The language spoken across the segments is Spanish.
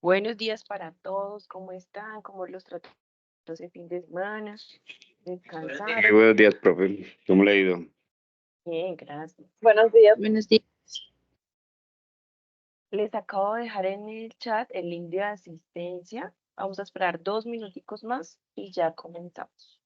Buenos días para todos, ¿cómo están? ¿Cómo los trató ese fin de semana? Muy ¿Descansaron? buenos días, profe. ¿Cómo le ha ido? Bien, gracias. Buenos días. Buenos días. Les acabo de dejar en el chat el link de asistencia. Vamos a esperar 2 minuticos más y ya comenzamos.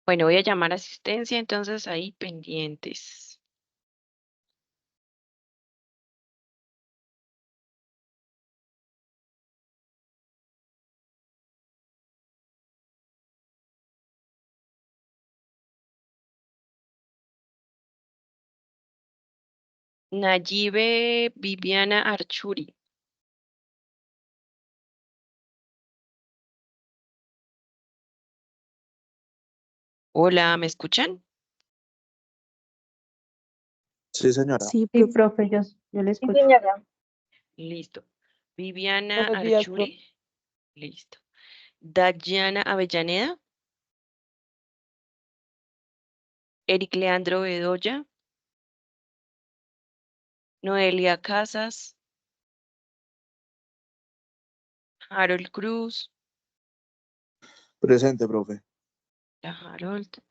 Bueno, voy a llamar a asistencia, entonces ahí pendientes. Nayibe Viviana Archuri. Hola, ¿me escuchan? Sí, señora. Sí, Sí, profe, yo le Sí, escucho. señora. Listo. Viviana Buenos días, profe. Archuri. Listo. Dayana Avellaneda. Eric Leandro Bedoya. Noelia Casas. Harold Cruz. Presente, profe. Harold.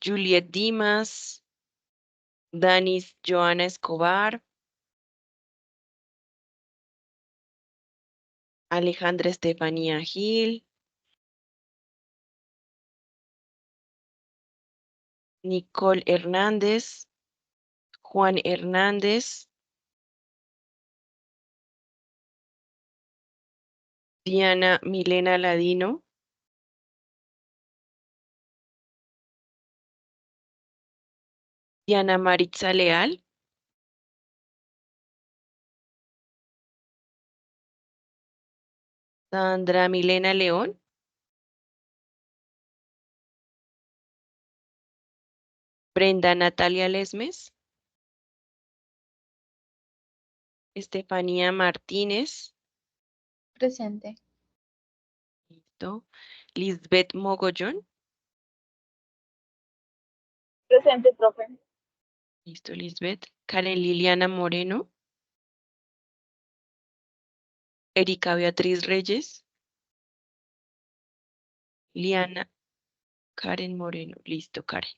Juliet Dimas. Danis Joana Escobar. Alejandra Estefanía Gil. Nicole Hernández. Juan Hernández. Diana Milena Ladino. Diana Maritza Leal. Sandra Milena León. Brenda Natalia Lesmes. Estefanía Martínez. Presente. Listo. Lisbeth Mogollón. Presente, profe. Listo, Lisbeth. Karen Liliana Moreno. Erika Beatriz Reyes. Liana Karen Moreno. Listo, Karen.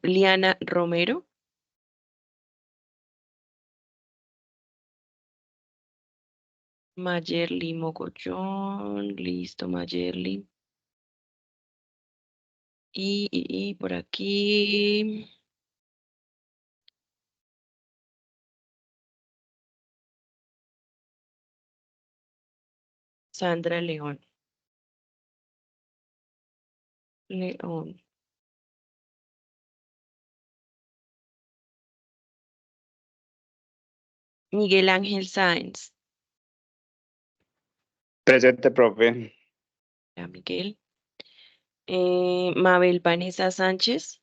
Liana Romero. Mayerly Mogollón. Listo, Mayerly. Y por aquí. Sandra León. León. Miguel Ángel Sáenz. Presente, profe. Ya, Miguel. Mabel Vanessa Sánchez.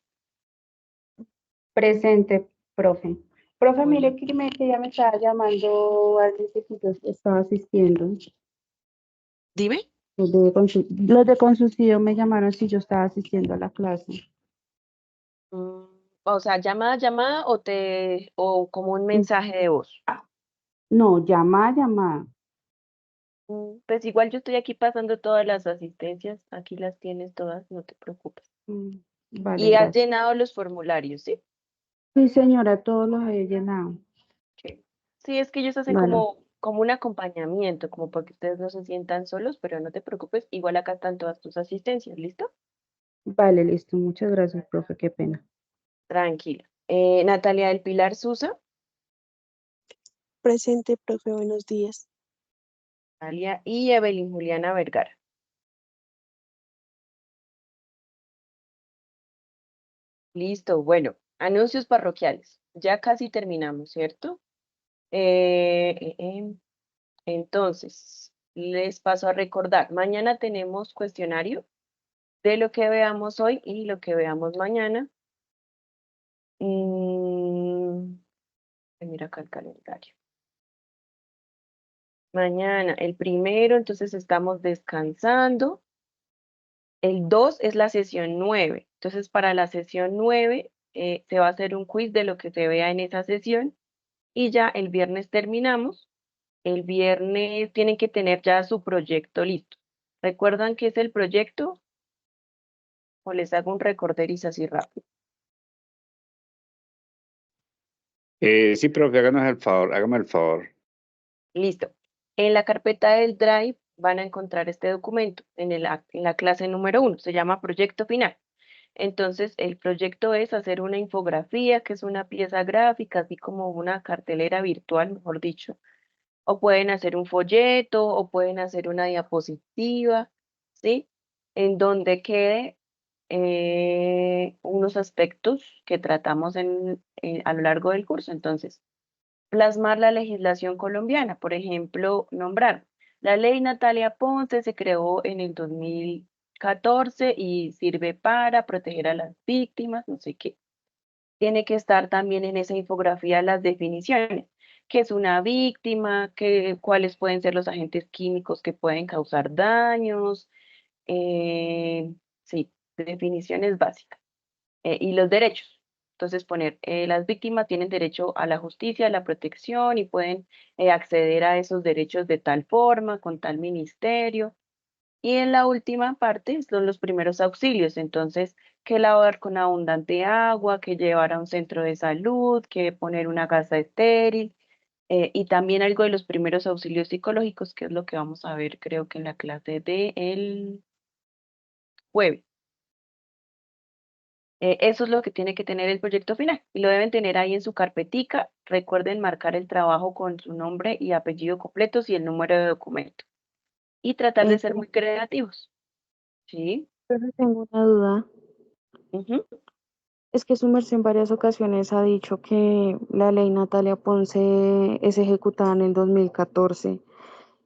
Presente, profe. Profe, Hola. mire que ya me estaba llamando alguien que yo estaba asistiendo. Dime. Los de Consucido me llamaron si yo estaba asistiendo a la clase. O sea, llamada o como un mensaje de voz. No, llamada. Pues igual yo estoy aquí pasando todas las asistencias, aquí las tienes todas, no te preocupes. Vale, Y has gracias. llenado los formularios, ¿sí? Sí, señora, todos los he llenado. Sí. Sí, es que ellos hacen Vale. como un acompañamiento, como para que ustedes no se sientan solos, pero no te preocupes, igual acá están todas tus asistencias, ¿listo? Vale, listo. Muchas gracias, profe. Qué pena. Tranquila. Natalia del Pilar Susa. Presente, profe, buenos días. Natalia y Evelyn Juliana Vergara. Listo, bueno, anuncios parroquiales. Ya casi terminamos, ¿cierto? Entonces, les paso a recordar, mañana tenemos cuestionario de lo que veamos hoy y lo que veamos mañana. Mira acá el calendario. Mañana, el primero, entonces estamos descansando. El 2 es la sesión 9. Entonces, para la sesión 9 se va a hacer un quiz de lo que se vea en esa sesión y ya el viernes terminamos. El viernes tienen que tener ya su proyecto listo. ¿Recuerdan qué es el proyecto? O les hago un recorderis así rápido. Sí, profe, hágame el favor. Listo. En la carpeta del Drive van a encontrar este documento en la clase número 1. Se llama proyecto final. Entonces, el proyecto es hacer una infografía, que es una pieza gráfica, así como una cartelera virtual, mejor dicho. O pueden hacer un folleto, o pueden hacer una diapositiva, ¿sí? En donde quede unos aspectos que tratamos a lo largo del curso. Entonces, plasmar la legislación colombiana, por ejemplo, nombrar. La ley Natalia Ponce se creó en el 2014 y sirve para proteger a las víctimas, no sé qué. tiene que estar también en esa infografía las definiciones. ¿Qué es una víctima? ¿Cuáles pueden ser los agentes químicos que pueden causar daños? Sí, definiciones básicas. Y los derechos. Entonces poner, las víctimas tienen derecho a la justicia, a la protección y pueden acceder a esos derechos de tal forma, con tal ministerio. Y en la última parte son los primeros auxilios. Entonces, que lavar con abundante agua, que llevar a un centro de salud, que poner una gasa estéril. Y también algo de los primeros auxilios psicológicos, que es lo que vamos a ver, creo que en la clase de el jueves. Eso es lo que tiene que tener el proyecto final y lo deben tener ahí en su carpetica. Recuerden marcar el trabajo con su nombre y apellido completos y el número de documento. Y tratar de ser muy creativos. ¿Sí? Pero tengo una duda. Ujú. Es que su merced en varias ocasiones ha dicho que la ley Natalia Ponce es ejecutada en el 2014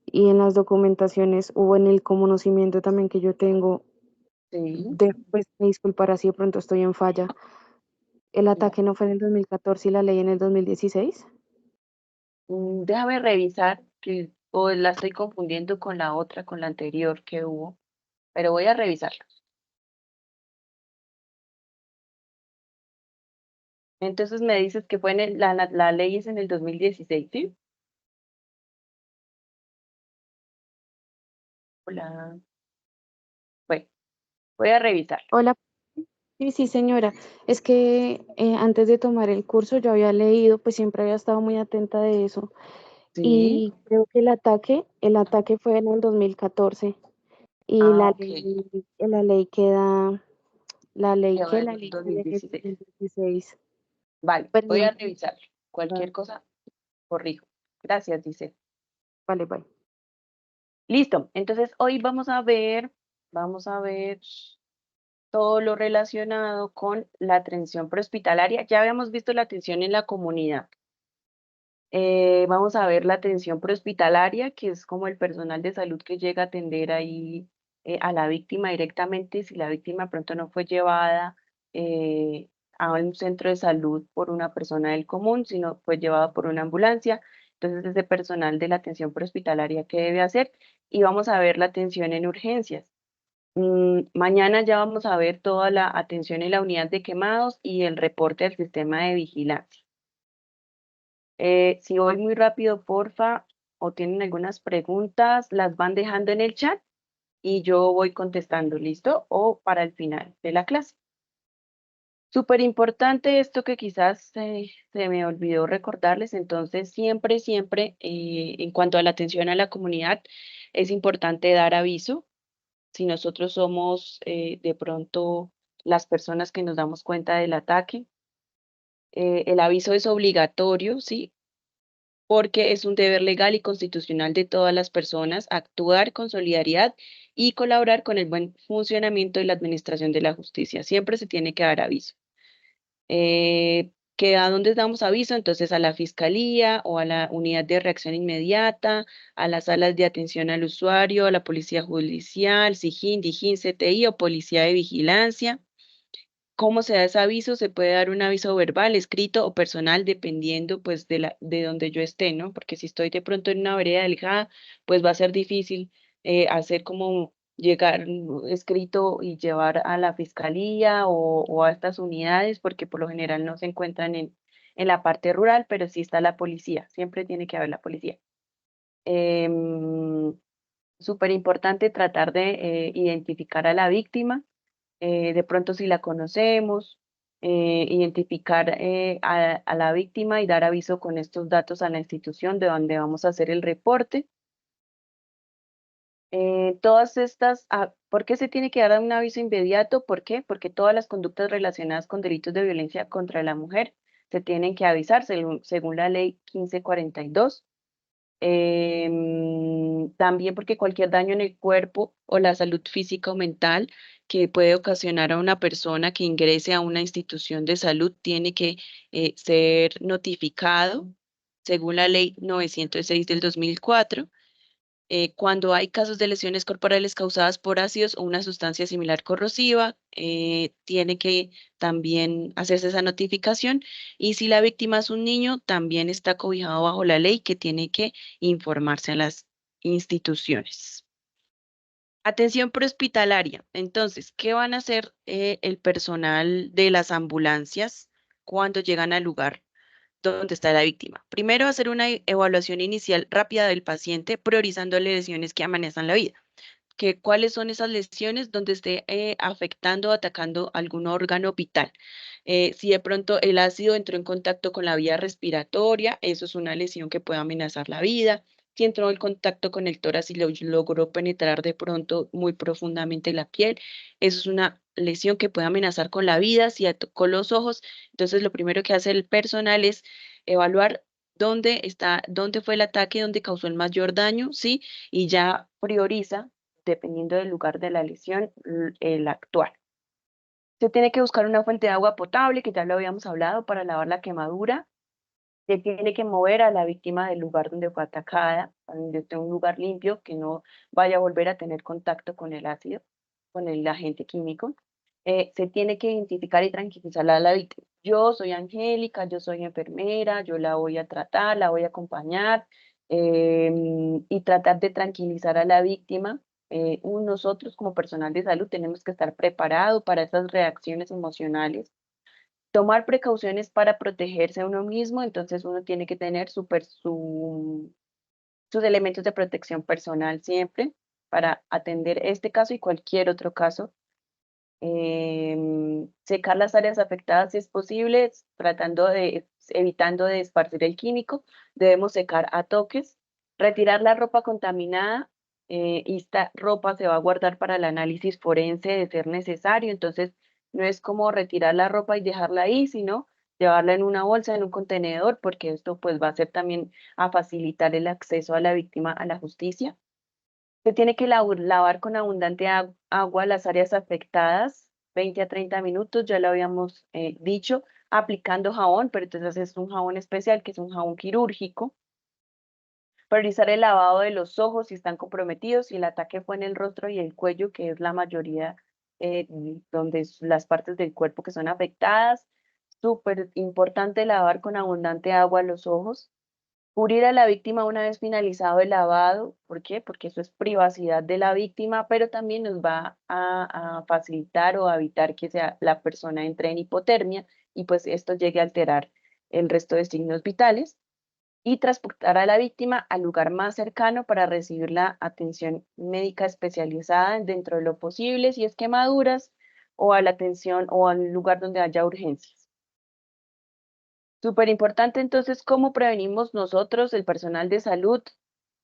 y en las documentaciones o en el conocimiento también que yo tengo, Sí. pues me disculpará si de pronto estoy en falla. ¿El Mira, ataque no fue en el 2014 y la ley en el 2016? déjame revisar o la estoy confundiendo con la otra, con la anterior que hubo, pero voy a revisarla. Entonces me dices que fue la ley es en el 2016, ¿sí? Hola. Bueno, voy a revisar. Hola. Sí, sí, señora. Es que antes de tomar el curso yo había leído, pues siempre había estado muy atenta de eso. Sí. Y creo que el ataque fue en el 2014 y Ah, la ok. ley, la ley queda, la ley Quedó que en la el ley tiene el 2016. 2016. Vale, voy a Perdón. revisarlo. Cualquier cosa, corrijo. Gracias, dice. Vale, vale. Listo. Entonces, hoy vamos a ver todo lo relacionado con la atención prehospitalaria. Ya habíamos visto la atención en la comunidad. Vamos a ver la atención prehospitalaria, que es como el personal de salud que llega a atender ahí a la víctima directamente, si la víctima pronto no fue llevada a un centro de salud por una persona del común, sino fue llevada por una ambulancia. Entonces, ese personal de la atención prehospitalaria, ¿qué debe hacer? Y vamos a ver la atención en urgencias. Mañana ya vamos a ver toda la atención en la unidad de quemados y el reporte del sistema de vigilancia. Si voy muy rápido, porfa, o tienen algunas preguntas, las van dejando en el chat y yo voy contestando, ¿listo? O para el final de la clase. Súper importante esto que quizás se me olvidó recordarles, entonces siempre, en cuanto a la atención a la comunidad, es importante dar aviso. Si nosotros somos de pronto las personas que nos damos cuenta del ataque, el aviso es obligatorio, ¿sí? Porque es un deber legal y constitucional de todas las personas actuar con solidaridad y colaborar con el buen funcionamiento de la administración de la justicia. Siempre se tiene que dar aviso. ¿Que a dónde damos aviso? Entonces a la fiscalía o a la unidad de reacción inmediata, a las salas de atención al usuario, a la policía judicial, SIJIN, DIJÍN, CTI o policía de vigilancia. ¿Cómo se da ese aviso? Se puede dar un aviso verbal, escrito o personal, dependiendo pues de donde yo esté, ¿no? Porque si estoy de pronto en una vereda alejada, pues va a ser difícil hacer como llegar escrito y llevar a la fiscalía o a estas unidades, porque por lo general no se encuentran en la parte rural, pero sí está la policía, siempre tiene que haber la policía. Em, Súper importante tratar de identificar a la víctima, de pronto si la conocemos, identificar a la víctima y dar aviso con estos datos a la institución de donde vamos a hacer el reporte. Todas estas, ¿por qué se tiene que dar un aviso inmediato? ¿Por qué? Porque todas las conductas relacionadas con delitos de violencia contra la mujer se tienen que avisar según la ley 1542. También porque cualquier daño en el cuerpo o la salud física o mental que puede ocasionar a una persona que ingrese a una institución de salud tiene que ser notificado según la ley 906 del 2004. Cuando hay casos de lesiones corporales causadas por ácidos o una sustancia similar corrosiva, tiene que también hacerse esa notificación. Y si la víctima es un niño, también está cobijado bajo la ley que tiene que informarse a las instituciones. Atención prehospitalaria. Entonces, ¿qué van a hacer el personal de las ambulancias cuando llegan al lugar donde está la víctima? Primero, hacer una evaluación inicial rápida del paciente, priorizando lesiones que amenazan la vida. ¿Cuáles son esas lesiones donde esté afectando o atacando algún órgano vital? Si de pronto el ácido entró en contacto con la vía respiratoria, eso es una lesión que puede amenazar la vida. Si entró en contacto con el tórax y logró penetrar de pronto muy profundamente la piel, eso es una lesión que puede amenazar con la vida. Si atacó los ojos, entonces lo primero que hace el personal es evaluar dónde fue el ataque, dónde causó el mayor daño, ¿sí? Y ya prioriza, dependiendo del lugar de la lesión, el actuar. Se tiene que buscar una fuente de agua potable, que ya lo habíamos hablado, para lavar la quemadura. Se tiene que mover a la víctima del lugar donde fue atacada, donde esté un lugar limpio, que no vaya a volver a tener contacto con el ácido, con el agente químico. Se tiene que identificar y tranquilizar a la víctima. Yo soy Angélica, yo soy enfermera, yo la voy a tratar, la voy a acompañar y tratar de tranquilizar a la víctima. Nosotros como personal de salud tenemos que estar preparados para esas reacciones emocionales, tomar precauciones para protegerse a uno mismo. Entonces uno tiene que tener sus elementos de protección personal siempre para atender este caso y cualquier otro caso. Secar las áreas afectadas si es posible, evitando de esparcir el químico. Debemos secar a toques, retirar la ropa contaminada, y esta ropa se va a guardar para el análisis forense de ser necesario. Entonces no es como retirar la ropa y dejarla ahí, sino llevarla en una bolsa, en un contenedor, porque esto pues va a ser también a facilitar el acceso a la víctima a la justicia. Se tiene que lavar con abundante agua las áreas afectadas, 20 a 30 minutos, ya lo habíamos dicho, aplicando jabón, pero entonces es un jabón especial, que es un jabón quirúrgico. Priorizar el lavado de los ojos si están comprometidos, si el ataque fue en el rostro y el cuello, que es la mayoría, donde las partes del cuerpo que son afectadas. Súper importante lavar con abundante agua los ojos. Cubrir a la víctima una vez finalizado el lavado. ¿Por qué? Porque eso es privacidad de la víctima, pero también nos va a facilitar o a evitar que la persona entre en hipotermia y pues esto llegue a alterar el resto de signos vitales. Y transportar a la víctima al lugar más cercano para recibir la atención médica especializada dentro de lo posible, si es quemaduras, o a la atención o al lugar donde haya urgencias. Súper importante entonces, ¿cómo prevenimos nosotros, el personal de salud?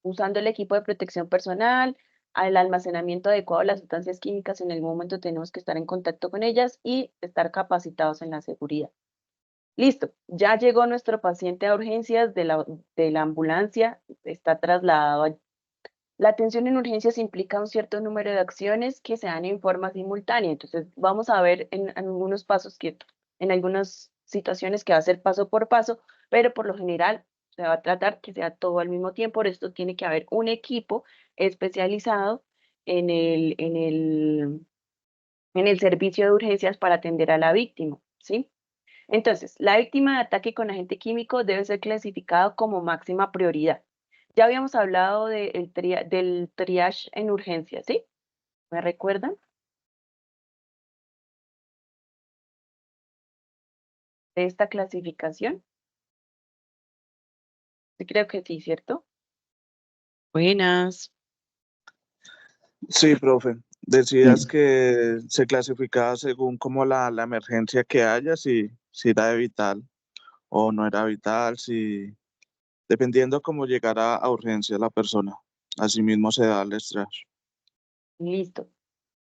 Usando el equipo de protección personal, al almacenamiento adecuado de las sustancias químicas. En el momento tenemos que estar en contacto con ellas y estar capacitados en la seguridad. Listo, ya llegó nuestro paciente a urgencias de la ambulancia, está trasladado. La atención en urgencias implica un cierto número de acciones que se dan en forma simultánea. Entonces, vamos a ver en algunos pasos en algunas situaciones que va a ser paso por paso, pero por lo general se va a tratar que sea todo al mismo tiempo. Por esto tiene que haber un equipo especializado en el servicio de urgencias para atender a la víctima, ¿sí? Entonces, la víctima de ataque con agente químico debe ser clasificado como máxima prioridad. Ya habíamos hablado del triage en urgencias, ¿sí? ¿Me recuerdan? De esta clasificación. Sí, creo que sí, ¿cierto? Buenas. Sí, profe. Decías que se clasificaba según como la emergencia que haya, si era vital o no era vital, dependiendo cómo llegara a urgencia la persona. Asimismo se da el estrés. Listo.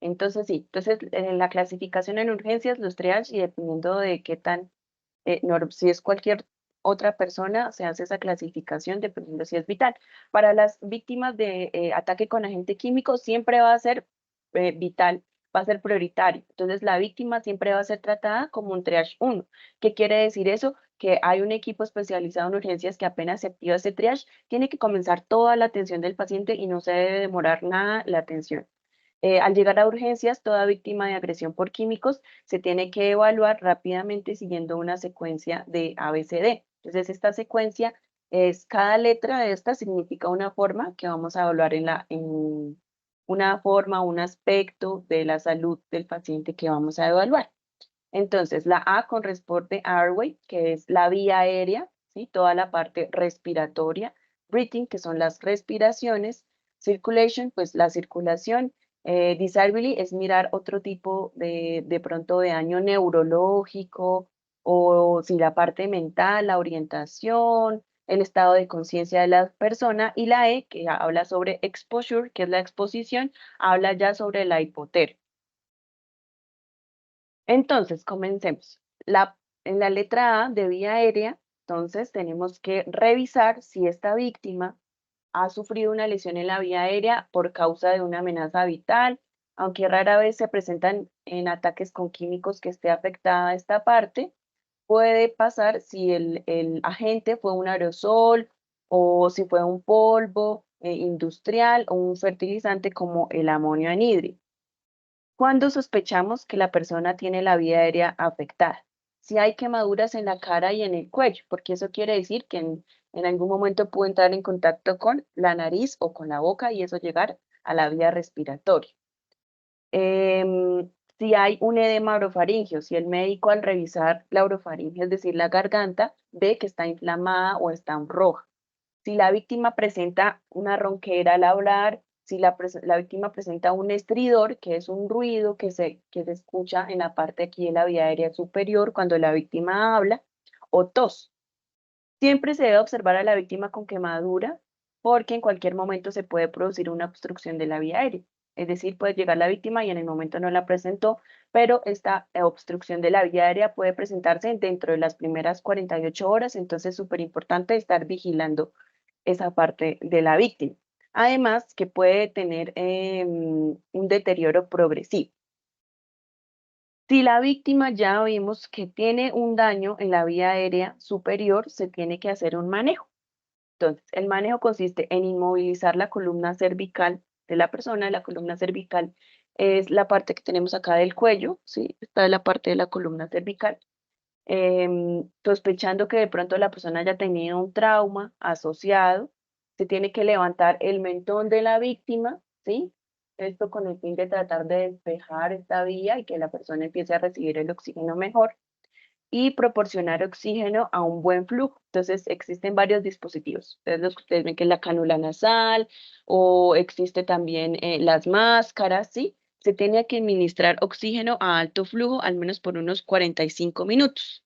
Entonces, sí. Entonces, en la clasificación en urgencias, los triage, y dependiendo de qué tan, si es cualquier otra persona, se hace esa clasificación dependiendo si es vital. Para las víctimas de ataque con agente químico, siempre va a ser vital, va a ser prioritario. Entonces, la víctima siempre va a ser tratada como un triage 1. ¿Qué quiere decir eso? que hay un equipo especializado en urgencias que apenas se activa ese triage, tiene que comenzar toda la atención del paciente y no se debe demorar nada la atención. Al llegar a urgencias, toda víctima de agresión por químicos se tiene que evaluar rápidamente siguiendo una secuencia de ABCD. Entonces, esta secuencia es, cada letra de esta significa una forma que vamos a evaluar en una forma, un aspecto de la salud del paciente que vamos a evaluar. Entonces, la A corresponde a airway, que es la vía aérea, ¿sí? Toda la parte respiratoria. Breathing, que son las respiraciones. Circulation, pues la circulación. Disability es mirar otro tipo de pronto de daño neurológico o si la parte mental, la orientación, el estado de conciencia de la persona. Y la E, que habla sobre exposure, que es la exposición, habla ya sobre la hipotermia. Entonces, comencemos. En la letra A de vía aérea, entonces tenemos que revisar si esta víctima ha sufrido una lesión en la vía aérea por causa de una amenaza vital, aunque rara vez se presentan en ataques con químicos que esté afectada esta parte. Puede pasar si el agente fue un aerosol o si fue un polvo industrial o un fertilizante como el amonio anhídrico. Cuando sospechamos que la persona tiene la vía aérea afectada. Si hay quemaduras en la cara y en el cuello, porque eso quiere decir que en algún momento pudo entrar en contacto con la nariz o con la boca y eso llegar a la vía respiratoria. Si hay un edema orofaringeo, si el médico al revisar la orofaringe, es decir, la garganta, ve que está inflamada o está roja. Si la víctima presenta una ronquera al hablar, si la víctima presenta un estridor, que es un ruido que se escucha en la parte aquí de la vía aérea superior cuando la víctima habla, o tos. Siempre se debe observar a la víctima con quemadura porque en cualquier momento se puede producir una obstrucción de la vía aérea. Es decir, puede llegar la víctima y en el momento no la presentó, pero esta obstrucción de la vía aérea puede presentarse dentro de las primeras 48 horas, entonces es súper importante estar vigilando esa parte de la víctima. Además, que puede tener un deterioro progresivo. Si la víctima ya vimos que tiene un daño en la vía aérea superior, se tiene que hacer un manejo. Entonces, el manejo consiste en inmovilizar la columna cervical de la persona. La columna cervical es la parte que tenemos acá del cuello, ¿sí? Esta es la parte de la columna cervical. Sospechando que de pronto la persona haya tenido un trauma asociado, se tiene que levantar el mentón de la víctima, ¿sí? Esto con el fin de tratar de despejar esta vía y que la persona empiece a recibir el oxígeno mejor y proporcionar oxígeno a un buen flujo. Entonces, existen varios dispositivos. Entonces, los que ustedes ven que es la cánula nasal o existe también las máscaras, ¿sí? Se tiene que administrar oxígeno a alto flujo al menos por unos 45 minutos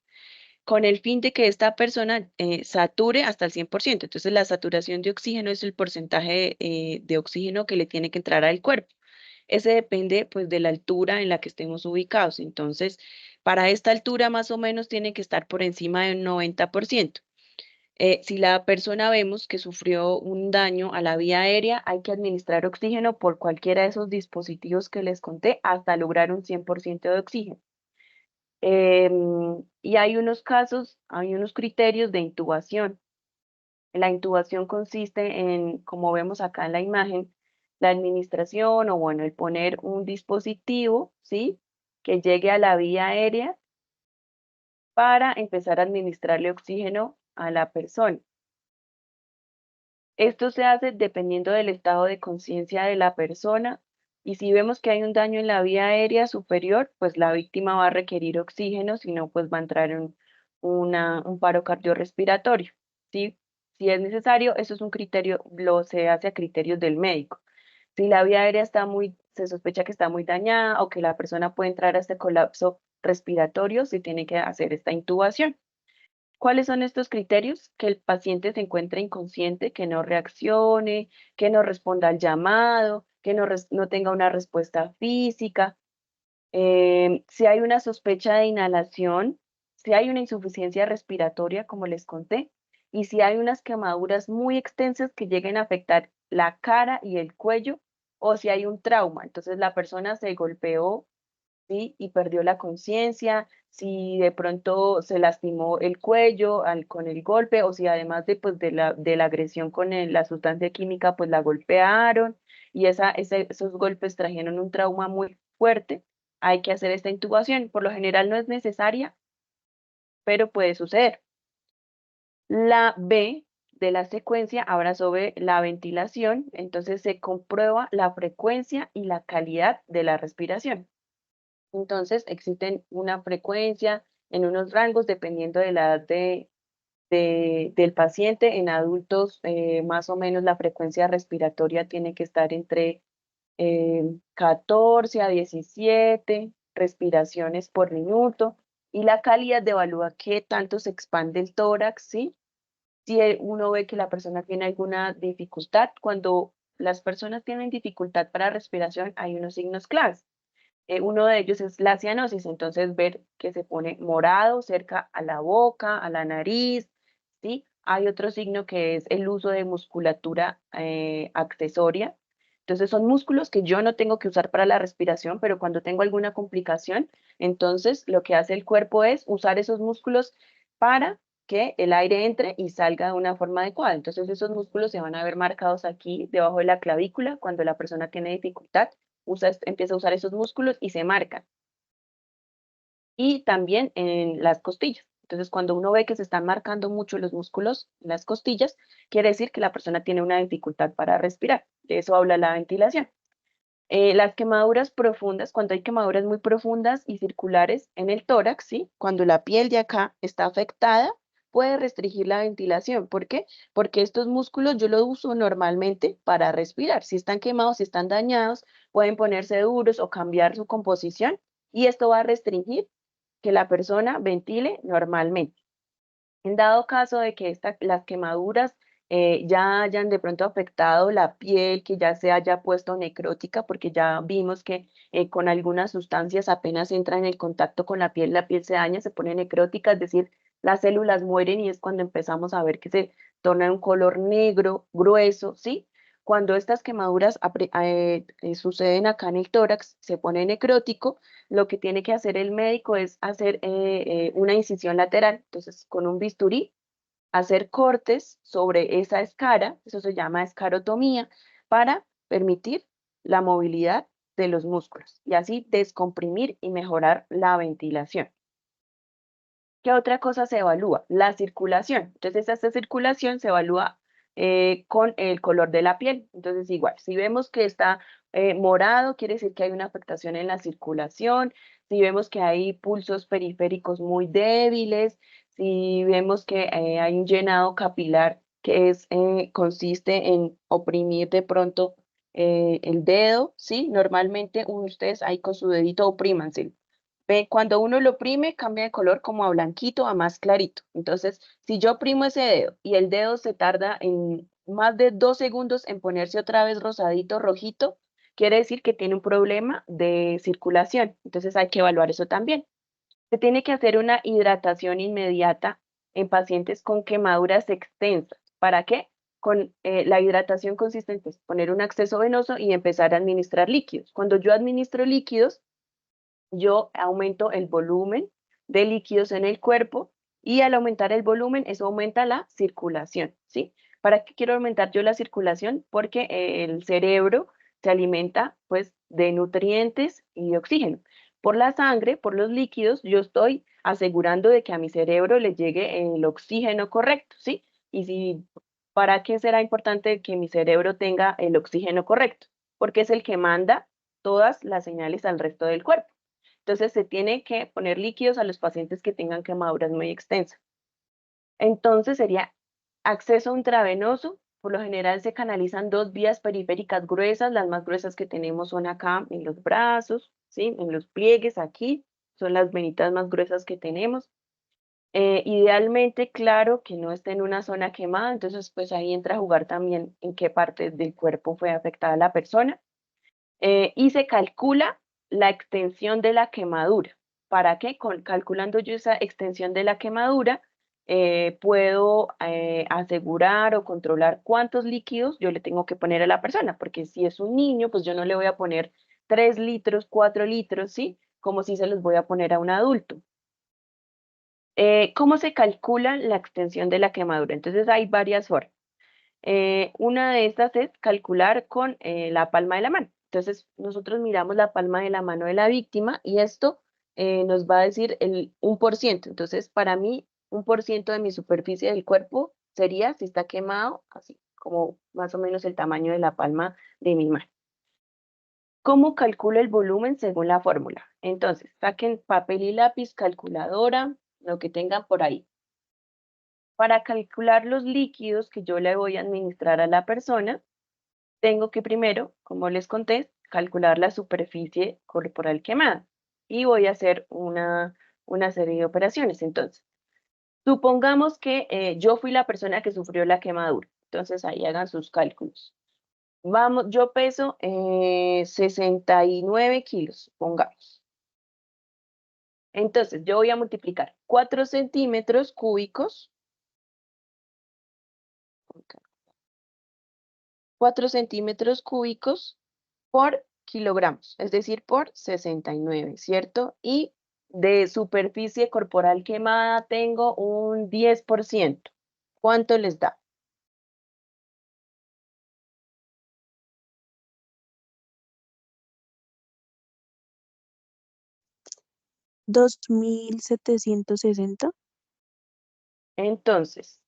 con el fin de que esta persona sature hasta el 100%. Entonces, la saturación de oxígeno es el porcentaje de oxígeno que le tiene que entrar al cuerpo. Ese depende pues de la altura en la que estemos ubicados. Entonces, para esta altura más o menos tiene que estar por encima de un 90%. Si la persona vemos que sufrió un daño a la vía aérea, hay que administrar oxígeno por cualquiera de esos dispositivos que les conté hasta lograr un 100% de oxígeno. Y hay unos casos, hay unos criterios de intubación. La intubación consiste en, como vemos acá en la imagen, la administración o bueno, el poner un dispositivo, ¿sí? Que llegue a la vía aérea para empezar a administrarle oxígeno a la persona. Esto se hace dependiendo del estado de conciencia de la persona y si vemos que hay un daño en la vía aérea superior, pues la víctima va a requerir oxígeno, si no, pues va a entrar en un paro cardiorrespiratorio, ¿sí? Si es necesario, eso es un criterio, se hace a criterios del médico. Si la vía aérea se sospecha que está muy dañada o que la persona puede entrar a este colapso respiratorio, se tiene que hacer esta intubación. ¿Cuáles son estos criterios? Que el paciente se encuentre inconsciente, que no reaccione, que no responda al llamado, que no tenga una respuesta física. Si hay una sospecha de inhalación, si hay una insuficiencia respiratoria, como les conté, y si hay unas quemaduras muy extensas que lleguen a afectar la cara y el cuello, o si hay un trauma. Entonces la persona se golpeó ¿sí? Y perdió la conciencia, si de pronto se lastimó el cuello con el golpe, o si además pues, de la agresión con la sustancia química, pues la golpearon, y esos golpes trajeron un trauma muy fuerte, hay que hacer esta intubación. Por lo general no es necesaria, pero puede suceder. La B de la secuencia habla sobre la ventilación, entonces se comprueba la frecuencia y la calidad de la respiración. Entonces existen una frecuencia en unos rangos dependiendo de la edad del paciente. En adultos, más o menos la frecuencia respiratoria tiene que estar entre 14 a 17 respiraciones por minuto, y la calidad evalúa qué tanto se expande el tórax, ¿sí? Si uno ve que la persona tiene alguna dificultad, cuando las personas tienen dificultad para respiración, hay unos signos claves. Uno de ellos es la cianosis, entonces ver que se pone morado cerca a la boca, a la nariz, ¿sí? Hay otro signo que es el uso de musculatura accesoria. Entonces son músculos que yo no tengo que usar para la respiración, pero cuando tengo alguna complicación, entonces lo que hace el cuerpo es usar esos músculos para que el aire entre y salga de una forma adecuada. Entonces esos músculos se van a ver marcados aquí debajo de la clavícula cuando la persona tiene dificultad. Empieza a usar esos músculos y se marcan. Y también en las costillas. Entonces, cuando uno ve que se están marcando mucho los músculos en las costillas, quiere decir que la persona tiene una dificultad para respirar. De eso habla la ventilación. Las quemaduras profundas, cuando hay quemaduras muy profundas y circulares en el tórax, ¿sí? Cuando la piel de acá está afectada, puede restringir la ventilación. ¿Por qué? Porque estos músculos yo los uso normalmente para respirar. Si están quemados, si están dañados, pueden ponerse duros o cambiar su composición, y esto va a restringir que la persona ventile normalmente. En dado caso de que las quemaduras ya hayan de pronto afectado la piel, que ya se haya puesto necrótica, porque ya vimos que con algunas sustancias apenas entran en contacto con la piel se daña, se pone necrótica, es decir, las células mueren, y es cuando empezamos a ver que se torna un color negro, grueso, ¿sí? Cuando estas quemaduras suceden acá en el tórax, se pone necrótico, lo que tiene que hacer el médico es hacer una incisión lateral, entonces con un bisturí, hacer cortes sobre esa escara, eso se llama escarotomía, para permitir la movilidad de los músculos y así descomprimir y mejorar la ventilación. ¿Qué otra cosa se evalúa? La circulación. Entonces, esta circulación se evalúa con el color de la piel. Entonces, igual, si vemos que está morado, quiere decir que hay una afectación en la circulación. Si vemos que hay pulsos periféricos muy débiles, si vemos que hay un llenado capilar que consiste en oprimir de pronto el dedo, ¿sí? Normalmente ustedes ahí con su dedito oprímanselo. Cuando uno lo oprime, cambia de color como a blanquito a más clarito. Entonces, si yo oprimo ese dedo y el dedo se tarda en más de 2 segundos en ponerse otra vez rosadito, rojito, quiere decir que tiene un problema de circulación. Entonces, hay que evaluar eso también. Se tiene que hacer una hidratación inmediata en pacientes con quemaduras extensas. ¿Para qué? La hidratación consiste en poner un acceso venoso y empezar a administrar líquidos. Cuando yo administro líquidos, yo aumento el volumen de líquidos en el cuerpo, y al aumentar el volumen, eso aumenta la circulación, ¿sí? ¿Para qué quiero aumentar yo la circulación? Porque el cerebro se alimenta, pues, de nutrientes y de oxígeno. Por la sangre, por los líquidos, yo estoy asegurando de que a mi cerebro le llegue el oxígeno correcto, ¿sí? ¿Para qué será importante que mi cerebro tenga el oxígeno correcto? Porque es el que manda todas las señales al resto del cuerpo. Entonces se tiene que poner líquidos a los pacientes que tengan quemaduras muy extensas. Entonces sería acceso intravenoso. Por lo general se canalizan 2 vías periféricas gruesas. Las más gruesas que tenemos son acá en los brazos, ¿sí? En los pliegues aquí, son las venitas más gruesas que tenemos. Idealmente, claro, que no esté en una zona quemada, entonces pues ahí entra a jugar también en qué parte del cuerpo fue afectada la persona. Y se calcula la extensión de la quemadura. ¿Para qué? Calculando yo esa extensión de la quemadura, puedo asegurar o controlar cuántos líquidos yo le tengo que poner a la persona, porque si es un niño, pues yo no le voy a poner 3 litros, 4 litros, ¿sí? como si se los voy a poner a un adulto. ¿Cómo se calcula la extensión de la quemadura? Entonces hay varias formas. Una de estas es calcular con la palma de la mano. Entonces nosotros miramos la palma de la mano de la víctima y esto nos va a decir el 1%. Entonces para mí 1% de mi superficie del cuerpo sería, si está quemado, así como más o menos el tamaño de la palma de mi mano. ¿Cómo calculo el volumen según la fórmula? Entonces saquen papel y lápiz, calculadora, lo que tengan por ahí. Para calcular los líquidos que yo le voy a administrar a la persona, tengo que primero, como les conté, calcular la superficie corporal quemada. Y voy a hacer una serie de operaciones. Entonces, supongamos que yo fui la persona que sufrió la quemadura. Entonces, ahí hagan sus cálculos. Vamos, yo peso 69 kilos, pongamos. Entonces, yo voy a multiplicar 4 centímetros cúbicos. 4 centímetros cúbicos por kilogramos, es decir, por 69, ¿cierto? Y de superficie corporal quemada tengo un 10%. ¿Cuánto les da? ¿2.760? Entonces,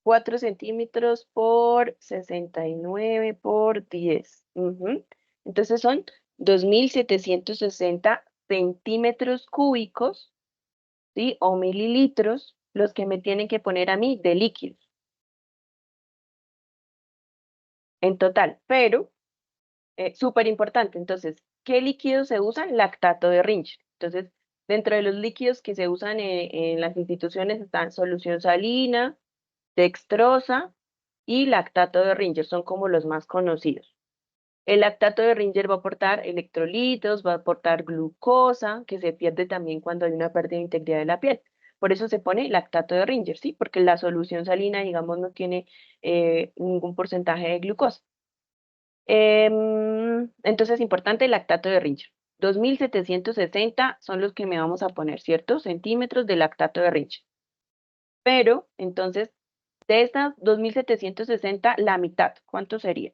4 centímetros por 69 por 10. Entonces son 2.760 centímetros cúbicos, ¿sí? O mililitros, los que me tienen que poner a mí de líquido. En total, pero, súper importante, entonces, ¿qué líquidos se usan? Lactato de Ringer. Entonces, dentro de los líquidos que se usan en las instituciones están solución salina, dextrosa y lactato de Ringer, son como los más conocidos. El lactato de Ringer va a aportar electrolitos, va a aportar glucosa, que se pierde también cuando hay una pérdida de integridad de la piel. Por eso se pone lactato de Ringer, ¿sí? Porque la solución salina, digamos, no tiene ningún porcentaje de glucosa. Entonces, importante el lactato de Ringer. 2.760 son los que me vamos a poner, ¿cierto? Centímetros de lactato de Ringer. Pero, entonces, de estas 2.760, la mitad, ¿cuánto sería?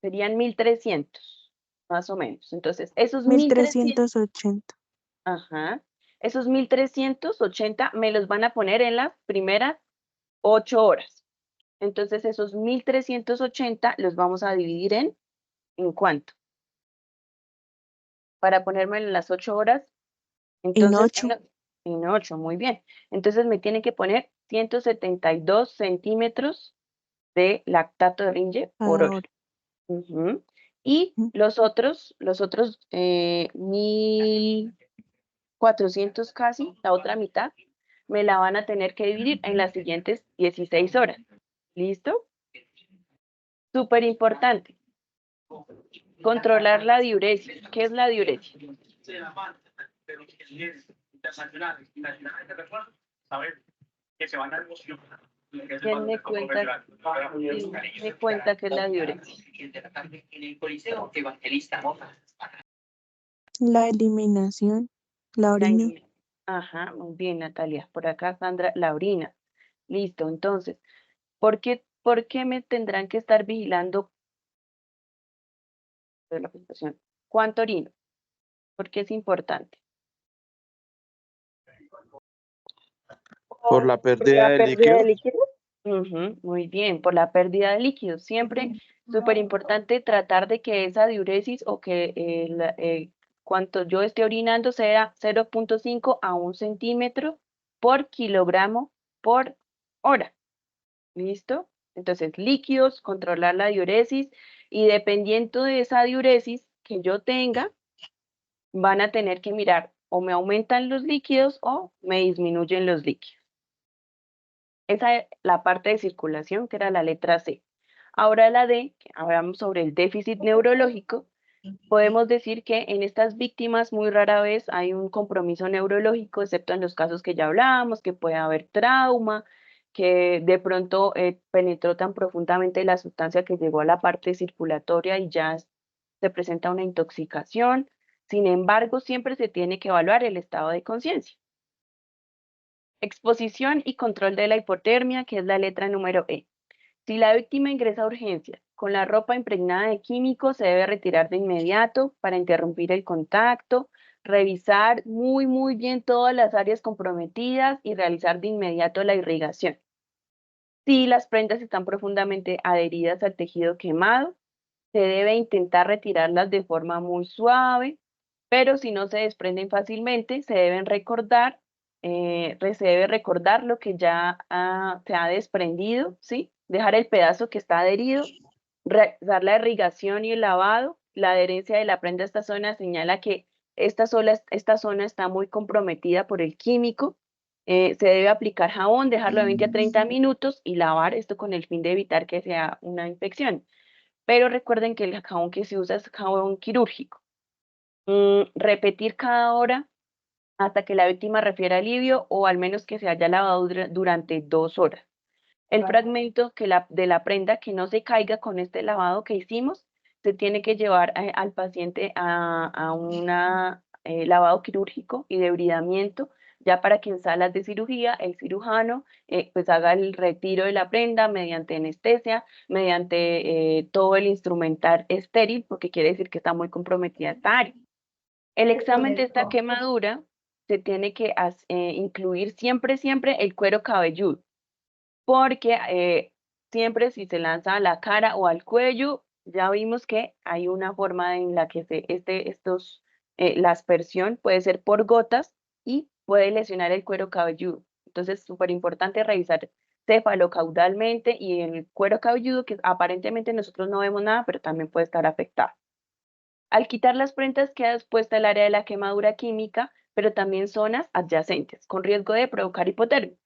Serían 1.300, más o menos. Entonces, esos 1.300, 1.380. ajá, esos 1.380 me los van a poner en las primeras 8 horas. Entonces, esos 1.380 los vamos a dividir ¿en cuánto? Para ponerme en las 8 horas, entonces, en 8, muy bien. Entonces, me tienen que poner 172 centímetros de lactato de Ringer por hora. Y los otros 1.400 casi, la otra mitad, me la van a tener que dividir en las siguientes 16 horas. ¿Listo? Súper importante. Controlar la diuresis. ¿Qué es la diuresis? ¿Quién me cuenta qué es la diuresis? La eliminación, la orina. Ajá, muy bien, Natalia. Por acá, Sandra, la orina. Listo, entonces, ¿por qué me tendrán que estar vigilando de la presentación? ¿Cuánto orino? Porque es importante. Por la pérdida de líquido. Muy bien, por la pérdida de líquidos. Siempre súper importante tratar de que esa diuresis o que cuanto yo esté orinando sea 0.5 a 1 centímetro por kilogramo por hora. ¿Listo? Entonces, líquidos, controlar la diuresis y dependiendo de esa diuresis que yo tenga, van a tener que mirar o me aumentan los líquidos o me disminuyen los líquidos. Esa es la parte de circulación, que era la letra C. Ahora la D, que hablamos sobre el déficit neurológico, podemos decir que en estas víctimas muy rara vez hay un compromiso neurológico, excepto en los casos que ya hablábamos, que puede haber trauma, que de pronto penetró tan profundamente la sustancia que llegó a la parte circulatoria y ya se presenta una intoxicación. Sin embargo, siempre se tiene que evaluar el estado de conciencia. Exposición y control de la hipotermia, que es la letra número E. Si la víctima ingresa a urgencias con la ropa impregnada de químicos, se debe retirar de inmediato para interrumpir el contacto, revisar muy bien todas las áreas comprometidas y realizar de inmediato la irrigación. Si las prendas están profundamente adheridas al tejido quemado, se debe intentar retirarlas de forma muy suave, pero si no se desprenden fácilmente, se debe recordar lo que ya se ha desprendido, ¿sí? Dejar el pedazo que está adherido, realizar la irrigación y el lavado. La adherencia de la prenda a esta zona señala que esta zona está muy comprometida por el químico. Se debe aplicar jabón, dejarlo de 20 a 30 minutos y lavar esto con el fin de evitar que sea una infección. Pero recuerden que el jabón que se usa es jabón quirúrgico. Repetir cada hora hasta que la víctima refiera alivio o al menos que se haya lavado durante 2 horas. El fragmento de la prenda que no se caiga con este lavado que hicimos, se tiene que llevar al paciente a un lavado quirúrgico y debridamiento, ya para que en salas de cirugía el cirujano pues haga el retiro de la prenda mediante anestesia, mediante todo el instrumental estéril, porque quiere decir que está muy comprometida esta área. El examen de esta quemadura se tiene que incluir siempre el cuero cabelludo, porque siempre si se lanza a la cara o al cuello, ya vimos que hay una forma en la que la aspersión puede ser por gotas y puede lesionar el cuero cabelludo. Entonces, súper importante revisar cefalocaudalmente y en el cuero cabelludo, que aparentemente nosotros no vemos nada, pero también puede estar afectado. Al quitar las prendas queda expuesta el área de la quemadura química, pero también zonas adyacentes, con riesgo de provocar hipotermia.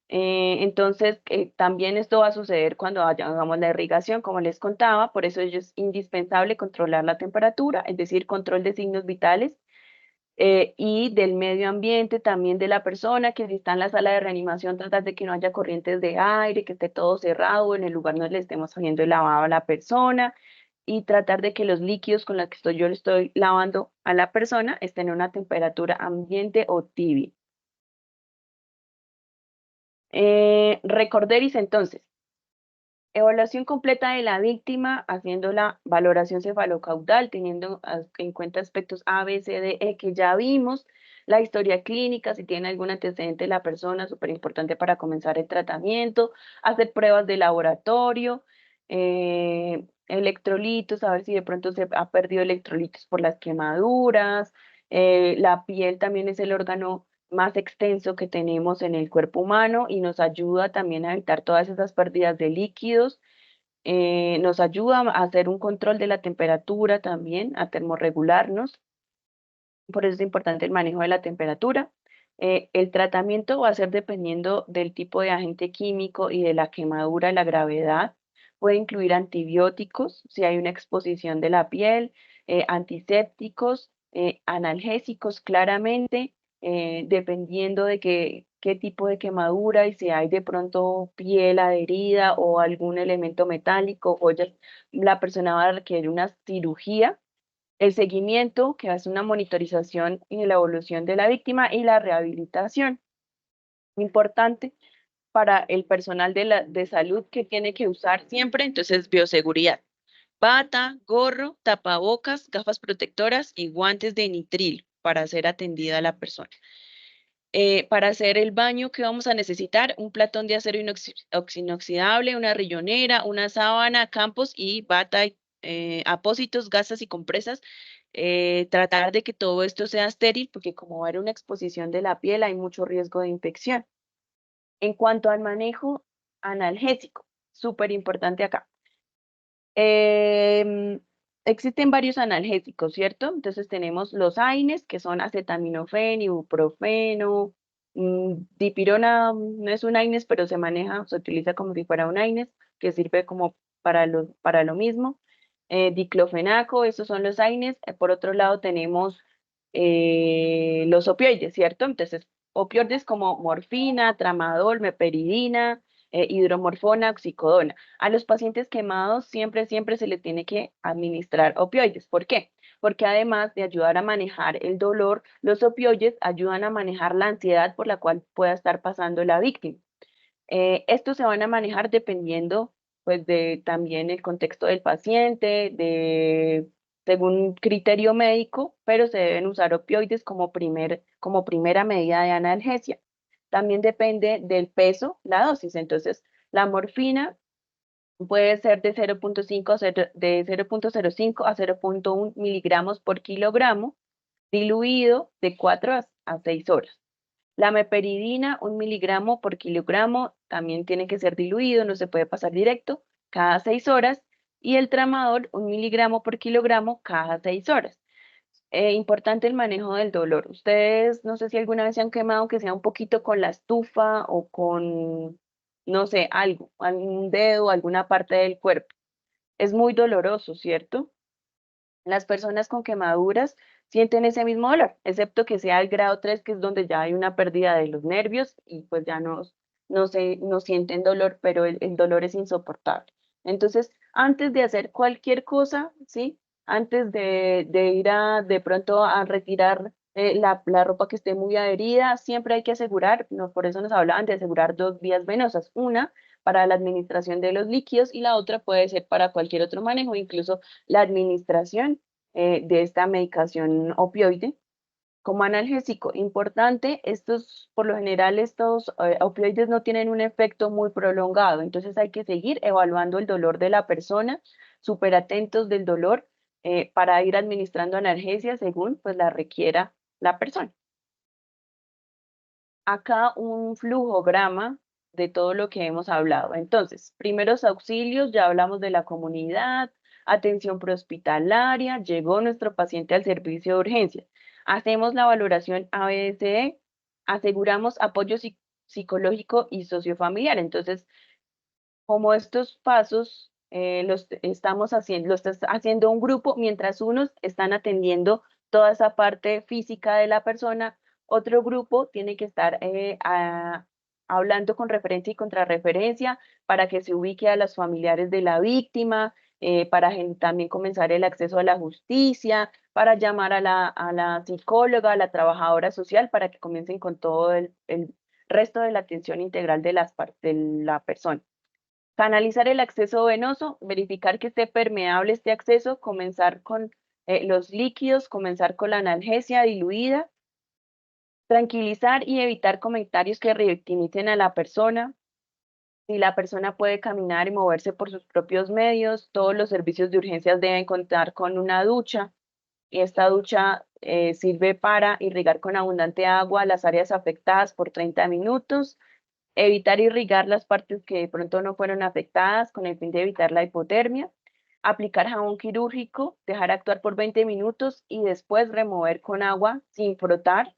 Entonces, también esto va a suceder cuando hagamos la irrigación, como les contaba, por eso es indispensable controlar la temperatura, es decir, control de signos vitales y del medio ambiente, también de la persona, que si está en la sala de reanimación, tratar de que no haya corrientes de aire, que esté todo cerrado, en el lugar no le estemos haciendo el lavado a la persona, y tratar de que los líquidos con los que yo le estoy lavando a la persona estén en una temperatura ambiente o tibia. Recorderis entonces, evaluación completa de la víctima, haciendo la valoración cefalocaudal, teniendo en cuenta aspectos A, B, C, D, E que ya vimos, la historia clínica, si tiene algún antecedente la persona, súper importante para comenzar el tratamiento, hacer pruebas de laboratorio, electrolitos, a ver si de pronto se ha perdido electrolitos por las quemaduras, la piel también es el órgano más extenso que tenemos en el cuerpo humano y nos ayuda también a evitar todas esas pérdidas de líquidos, nos ayuda a hacer un control de la temperatura también, a termorregularnos, por eso es importante el manejo de la temperatura. El tratamiento va a ser dependiendo del tipo de agente químico y de la quemadura, la gravedad. Puede incluir antibióticos si hay una exposición de la piel, antisépticos, analgésicos claramente, dependiendo de qué tipo de quemadura y si hay de pronto piel adherida o algún elemento metálico, joyas, la persona va a requerir una cirugía. El seguimiento, que es una monitorización y la evolución de la víctima, y la rehabilitación. Importante para el personal de salud que tiene que usar siempre, entonces bioseguridad. Bata, gorro, tapabocas, gafas protectoras y guantes de nitril para ser atendida a la persona. Para hacer el baño, ¿qué vamos a necesitar? Un platón de acero inoxidable, una rillonera, una sábana, campos y bata, apósitos, gasas y compresas. Tratar de que todo esto sea estéril, porque como va a haber una exposición de la piel, hay mucho riesgo de infección. En cuanto al manejo analgésico, súper importante acá. Existen varios analgésicos, ¿cierto? Entonces tenemos los AINES, que son acetaminofén, ibuprofeno, dipirona no es un AINES, pero se utiliza como si fuera un AINES, que sirve como para lo mismo. Diclofenaco, esos son los AINES. Por otro lado tenemos los opioides, ¿cierto? Entonces, opioides como morfina, tramadol, meperidina, hidromorfona, oxicodona. A los pacientes quemados siempre se les tiene que administrar opioides. ¿Por qué? Porque además de ayudar a manejar el dolor, los opioides ayudan a manejar la ansiedad por la cual pueda estar pasando la víctima. Estos se van a manejar dependiendo pues de también el contexto del paciente, según criterio médico, pero se deben usar opioides como primera medida de analgesia. También depende del peso, la dosis. Entonces, la morfina puede ser de 0.05 a 0.1 miligramos por kilogramo, diluido de 4 a 6 horas. La meperidina, 1 miligramo por kilogramo, también tiene que ser diluido, no se puede pasar directo, cada 6 horas. Y el tramadol, 1 miligramo por kilogramo, cada 6 horas. Importante el manejo del dolor. Ustedes, no sé si alguna vez se han quemado, que sea un poquito con la estufa o con, no sé, algún dedo, alguna parte del cuerpo. Es muy doloroso, ¿cierto? Las personas con quemaduras sienten ese mismo dolor, excepto que sea el grado 3, que es donde ya hay una pérdida de los nervios y pues ya no sienten dolor, pero el dolor es insoportable. Entonces, antes de hacer cualquier cosa, ¿sí? Antes de ir de pronto a retirar la ropa que esté muy adherida, siempre hay que asegurar, por eso nos hablaban de asegurar 2 vías venosas, una para la administración de los líquidos y la otra puede ser para cualquier otro manejo, incluso la administración de esta medicación opioide. Como analgésico, importante, por lo general, estos opioides no tienen un efecto muy prolongado, entonces hay que seguir evaluando el dolor de la persona, súper atentos del dolor, para ir administrando analgesia según pues la requiera la persona. Acá un flujograma de todo lo que hemos hablado. Entonces, primeros auxilios, ya hablamos de la comunidad, atención prehospitalaria, llegó nuestro paciente al servicio de urgencia. Hacemos la valoración ABCE, aseguramos apoyo psicológico y sociofamiliar. Entonces, como estos pasos los está haciendo un grupo, mientras unos están atendiendo toda esa parte física de la persona, otro grupo tiene que estar hablando con referencia y contrarreferencia para que se ubique a los familiares de la víctima, para también comenzar el acceso a la justicia, para llamar a la psicóloga, a la trabajadora social, para que comiencen con todo el resto de la atención integral de la persona. Canalizar el acceso venoso, verificar que esté permeable este acceso, comenzar con los líquidos, comenzar con la analgesia diluida, tranquilizar y evitar comentarios que revictimicen a la persona. Si la persona puede caminar y moverse por sus propios medios, todos los servicios de urgencias deben contar con una ducha y esta ducha sirve para irrigar con abundante agua las áreas afectadas por 30 minutos. Evitar irrigar las partes que de pronto no fueron afectadas con el fin de evitar la hipotermia. Aplicar jabón quirúrgico, dejar actuar por 20 minutos y después remover con agua sin frotar.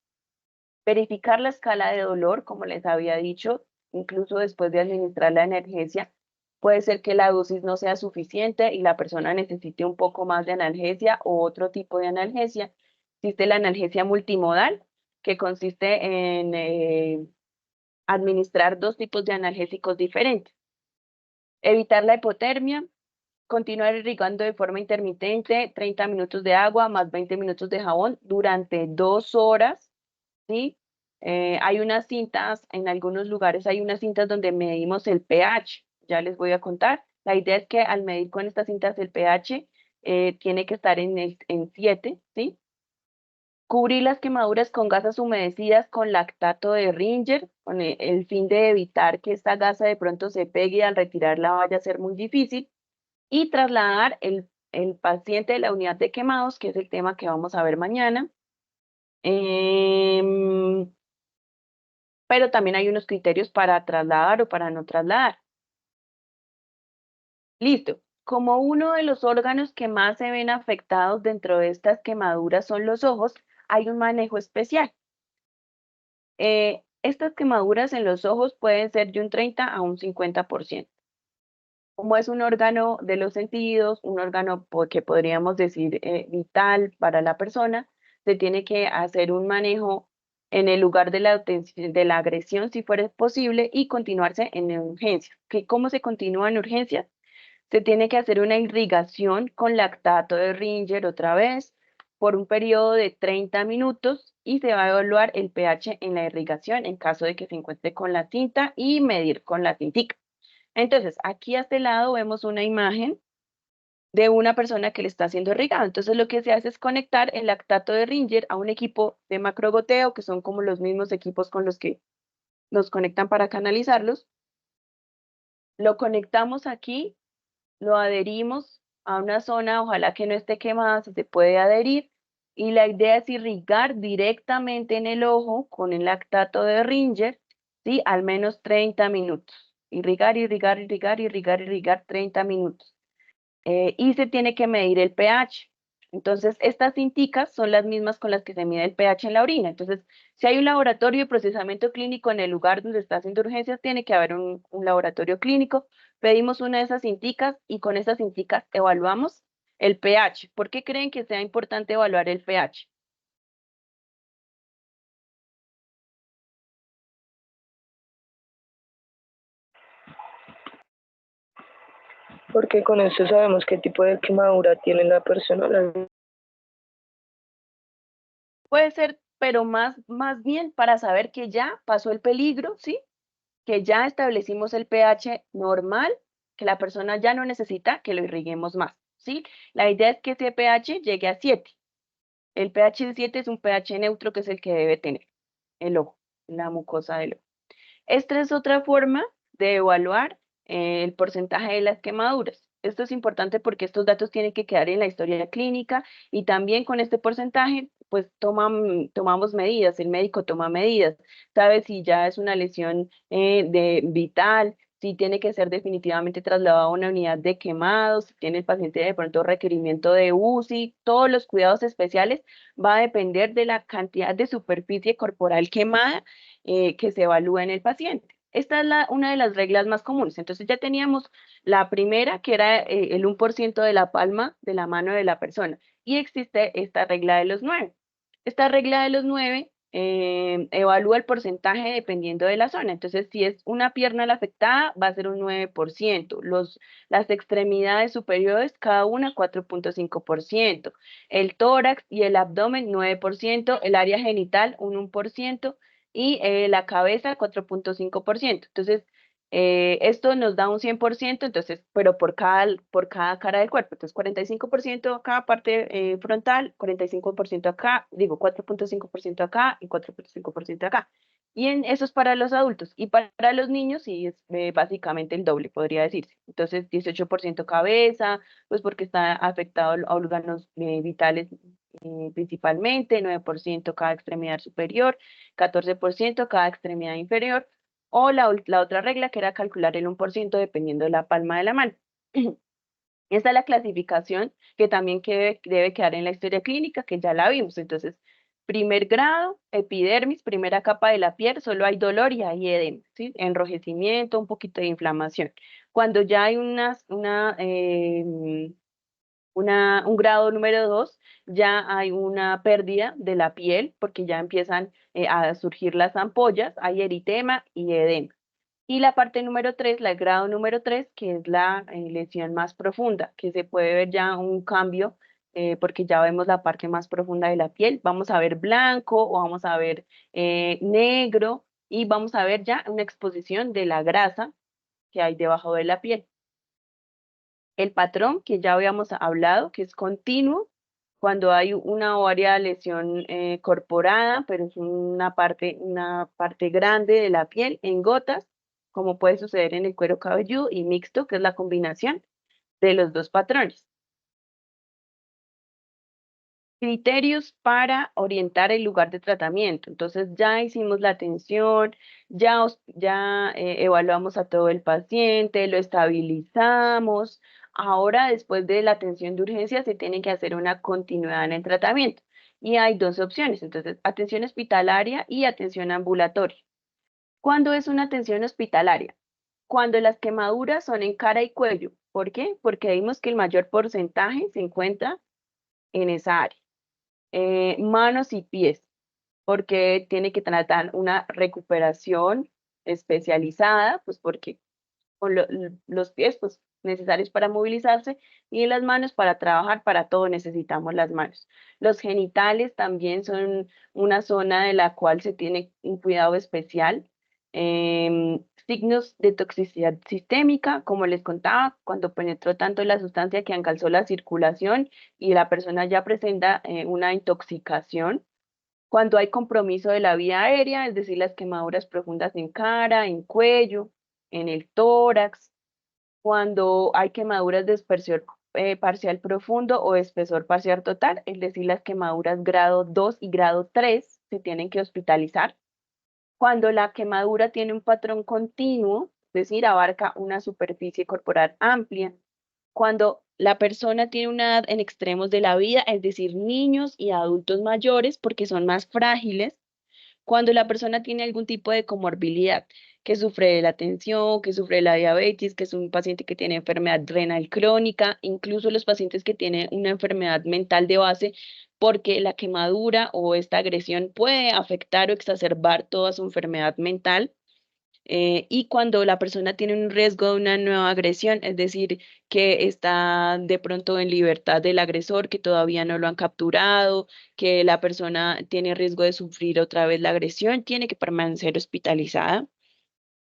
Verificar la escala de dolor, como les había dicho, incluso después de administrar la analgesia. Puede ser que la dosis no sea suficiente y la persona necesite un poco más de analgesia o otro tipo de analgesia. Existe la analgesia multimodal, que consiste en administrar 2 tipos de analgésicos diferentes. Evitar la hipotermia, continuar irrigando de forma intermitente, 30 minutos de agua más 20 minutos de jabón durante 2 horas, ¿sí? Hay unas cintas, en algunos lugares hay unas cintas donde medimos el pH, ya les voy a contar. La idea es que al medir con estas cintas el pH tiene que estar en 7, ¿sí? Cubrir las quemaduras con gasas humedecidas con lactato de Ringer, con el fin de evitar que esta gasa de pronto se pegue y al retirarla vaya a ser muy difícil. Y trasladar el paciente de la unidad de quemados, que es el tema que vamos a ver mañana. Pero también hay unos criterios para trasladar o para no trasladar. Listo. Como uno de los órganos que más se ven afectados dentro de estas quemaduras son los ojos, hay un manejo especial. Estas quemaduras en los ojos pueden ser de un 30 a un 50%. Como es un órgano de los sentidos, un órgano que podríamos decir vital para la persona, se tiene que hacer un manejo en el lugar de la agresión, si fuera posible, y continuarse en urgencias. ¿Cómo se continúa en urgencias? Se tiene que hacer una irrigación con lactato de Ringer otra vez por un periodo de 30 minutos y se va a evaluar el pH en la irrigación en caso de que se encuentre con la cinta y medir con la cintica. Entonces, aquí a este lado vemos una imagen de una persona que le está haciendo irrigado. Entonces, lo que se hace es conectar el lactato de Ringer a un equipo de macrogoteo, que son como los mismos equipos con los que nos conectan para canalizarlos. Lo conectamos aquí, lo adherimos a una zona, ojalá que no esté quemada, si se puede adherir, y la idea es irrigar directamente en el ojo con el lactato de Ringer, ¿sí? Al menos 30 minutos. Irrigar, irrigar, irrigar, irrigar, irrigar 30 minutos. Y se tiene que medir el pH. Entonces, estas cinticas son las mismas con las que se mide el pH en la orina. Entonces, si hay un laboratorio de procesamiento clínico en el lugar donde está haciendo urgencias, tiene que haber un laboratorio clínico. Pedimos una de esas cinticas y con esas cinticas evaluamos el pH. ¿Por qué creen que sea importante evaluar el pH? Porque con esto sabemos qué tipo de quemadura tiene la persona. Puede ser, pero más bien para saber que ya pasó el peligro, ¿sí? Que ya establecimos el pH normal, que la persona ya no necesita que lo irriguemos más, ¿sí? La idea es que ese pH llegue a 7. El pH de 7 es un pH neutro, que es el que debe tener el ojo, la mucosa del ojo. Esta es otra forma de evaluar el porcentaje de las quemaduras. Esto es importante porque estos datos tienen que quedar en la historia clínica y también con este porcentaje, pues tomamos medidas, el médico toma medidas, sabe si ya es una lesión vital, si tiene que ser definitivamente trasladado a una unidad de quemados, si tiene el paciente de pronto requerimiento de UCI, todos los cuidados especiales va a depender de la cantidad de superficie corporal quemada que se evalúa en el paciente. Esta es una de las reglas más comunes. Entonces ya teníamos la primera, que era el 1% de la palma de la mano de la persona. Y existe esta regla de los 9. Esta regla de los 9 evalúa el porcentaje dependiendo de la zona. Entonces, si es una pierna la afectada, va a ser un 9%. Las extremidades superiores, cada una 4.5%. El tórax y el abdomen, 9%. El área genital, un 1%. Y la cabeza, 4.5%. Entonces, esto nos da un 100%, entonces, pero por cada cara del cuerpo. Entonces, 45% acá, parte frontal, 45% acá, digo, 4.5% acá y 4.5% acá. Y eso es para los adultos. Y para los niños, sí, es básicamente el doble, podría decirse. Entonces, 18% cabeza, pues porque está afectado a órganos vitales principalmente, 9% cada extremidad superior, 14% cada extremidad inferior, o la otra regla, que era calcular el 1% dependiendo de la palma de la mano. Esta es la clasificación que también debe quedar en la historia clínica, que ya la vimos. Entonces, primer grado, epidermis, primera capa de la piel, solo hay dolor y hay edema, ¿sí? Enrojecimiento, un poquito de inflamación. Cuando ya hay un grado número 2, ya hay una pérdida de la piel porque ya empiezan a surgir las ampollas, hay eritema y edema. Y la parte número 3, el grado número 3, que es la lesión más profunda, que se puede ver ya un cambio porque ya vemos la parte más profunda de la piel. Vamos a ver blanco o vamos a ver negro y vamos a ver ya una exposición de la grasa que hay debajo de la piel. El patrón que ya habíamos hablado, que es continuo, cuando hay una o varias lesión corporada, pero es una parte grande de la piel en gotas, como puede suceder en el cuero cabelludo, y mixto, que es la combinación de los dos patrones. Criterios para orientar el lugar de tratamiento. Entonces ya hicimos la atención, ya evaluamos a todo el paciente, lo estabilizamos. Ahora, después de la atención de urgencia, se tiene que hacer una continuidad en el tratamiento. Y hay dos opciones, entonces, atención hospitalaria y atención ambulatoria. ¿Cuándo es una atención hospitalaria? Cuando las quemaduras son en cara y cuello. ¿Por qué? Porque vimos que el mayor porcentaje se encuentra en esa área. Manos y pies. porque tiene que tratar una recuperación especializada, pues porque con los pies pues necesarios para movilizarse y las manos para trabajar, para todo necesitamos las manos. Los genitales también son una zona de la cual se tiene un cuidado especial. Signos de toxicidad sistémica, como les contaba, cuando penetró tanto la sustancia que encalzó la circulación y la persona ya presenta una intoxicación. Cuando hay compromiso de la vía aérea, es decir, las quemaduras profundas en cara, en cuello, en el tórax, cuando hay quemaduras de espesor parcial profundo o espesor parcial total, es decir, las quemaduras grado 2 y grado 3 se tienen que hospitalizar. Cuando la quemadura tiene un patrón continuo, es decir, abarca una superficie corporal amplia. Cuando la persona tiene una edad en extremos de la vida, es decir, niños y adultos mayores, porque son más frágiles. Cuando la persona tiene algún tipo de comorbilidad, que sufre de la tensión, que sufre de la diabetes, que es un paciente que tiene enfermedad renal crónica, incluso los pacientes que tienen una enfermedad mental de base, porque la quemadura o esta agresión puede afectar o exacerbar toda su enfermedad mental. Y cuando la persona tiene un riesgo de una nueva agresión, es decir, que está de pronto en libertad del agresor, que todavía no lo han capturado, que la persona tiene riesgo de sufrir otra vez la agresión, tiene que permanecer hospitalizada.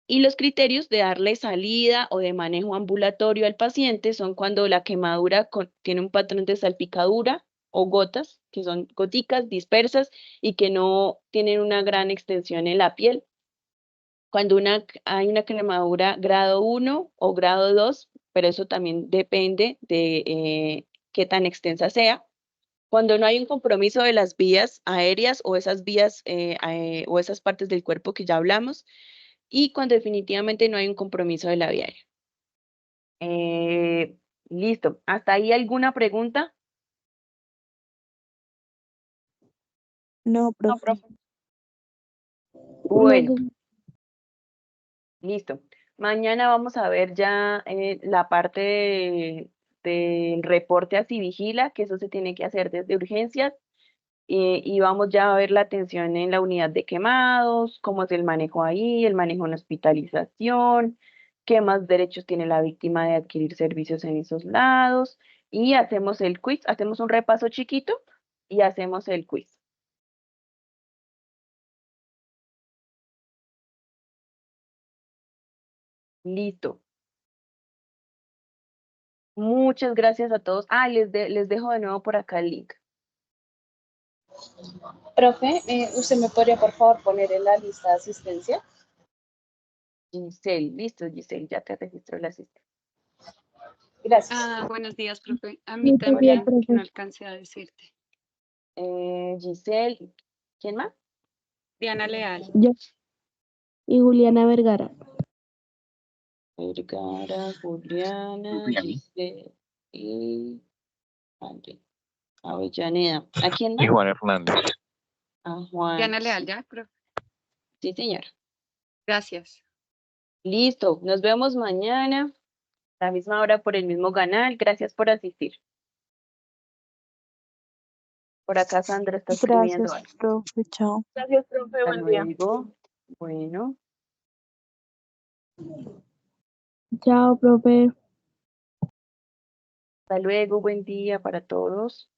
Y los criterios de darle salida o de manejo ambulatorio al paciente son cuando la quemadura tiene un patrón de salpicadura o gotas, que son goticas dispersas y que no tienen una gran extensión en la piel. Cuando hay una quemadura grado 1 o grado 2, pero eso también depende de qué tan extensa sea. Cuando no hay un compromiso de las vías aéreas o esas vías o esas partes del cuerpo que ya hablamos, y cuando definitivamente no hay un compromiso de la vía aérea. Listo. ¿Hasta ahí alguna pregunta? No, profe. Bueno, listo. Mañana vamos a ver ya la parte del reporte a Civigila, que eso se tiene que hacer desde urgencias. Y vamos ya a ver la atención en la unidad de quemados, cómo es el manejo ahí, el manejo en hospitalización, qué más derechos tiene la víctima de adquirir servicios en esos lados. Y hacemos el quiz, hacemos un repaso chiquito y hacemos el quiz. Listo. Muchas gracias a todos. Les dejo de nuevo por acá el link. Profe, ¿usted me podría por favor poner en la lista de asistencia? Giselle, listo, Giselle, ya te registró la asistencia. Gracias. Buenos días, profe. A mí también, que no alcancé a decirte. Giselle, ¿quién más? Diana Leal. Yo. Y Juliana Vergara. Vergara, Juliana, Giselle y Avellaneda. ¿A quién más? Y Juan Hernández. A Juan. Diana Leal, ¿ya, profe? Sí, señora. Gracias. Listo, nos vemos mañana a la misma hora por el mismo canal. Gracias por asistir. Por acá Sandra está escribiendo Gracias, algo. profe. Chao. Gracias, profe. Hasta Buen día. luego. Bueno. Chao, profe. Hasta luego, buen día para todos.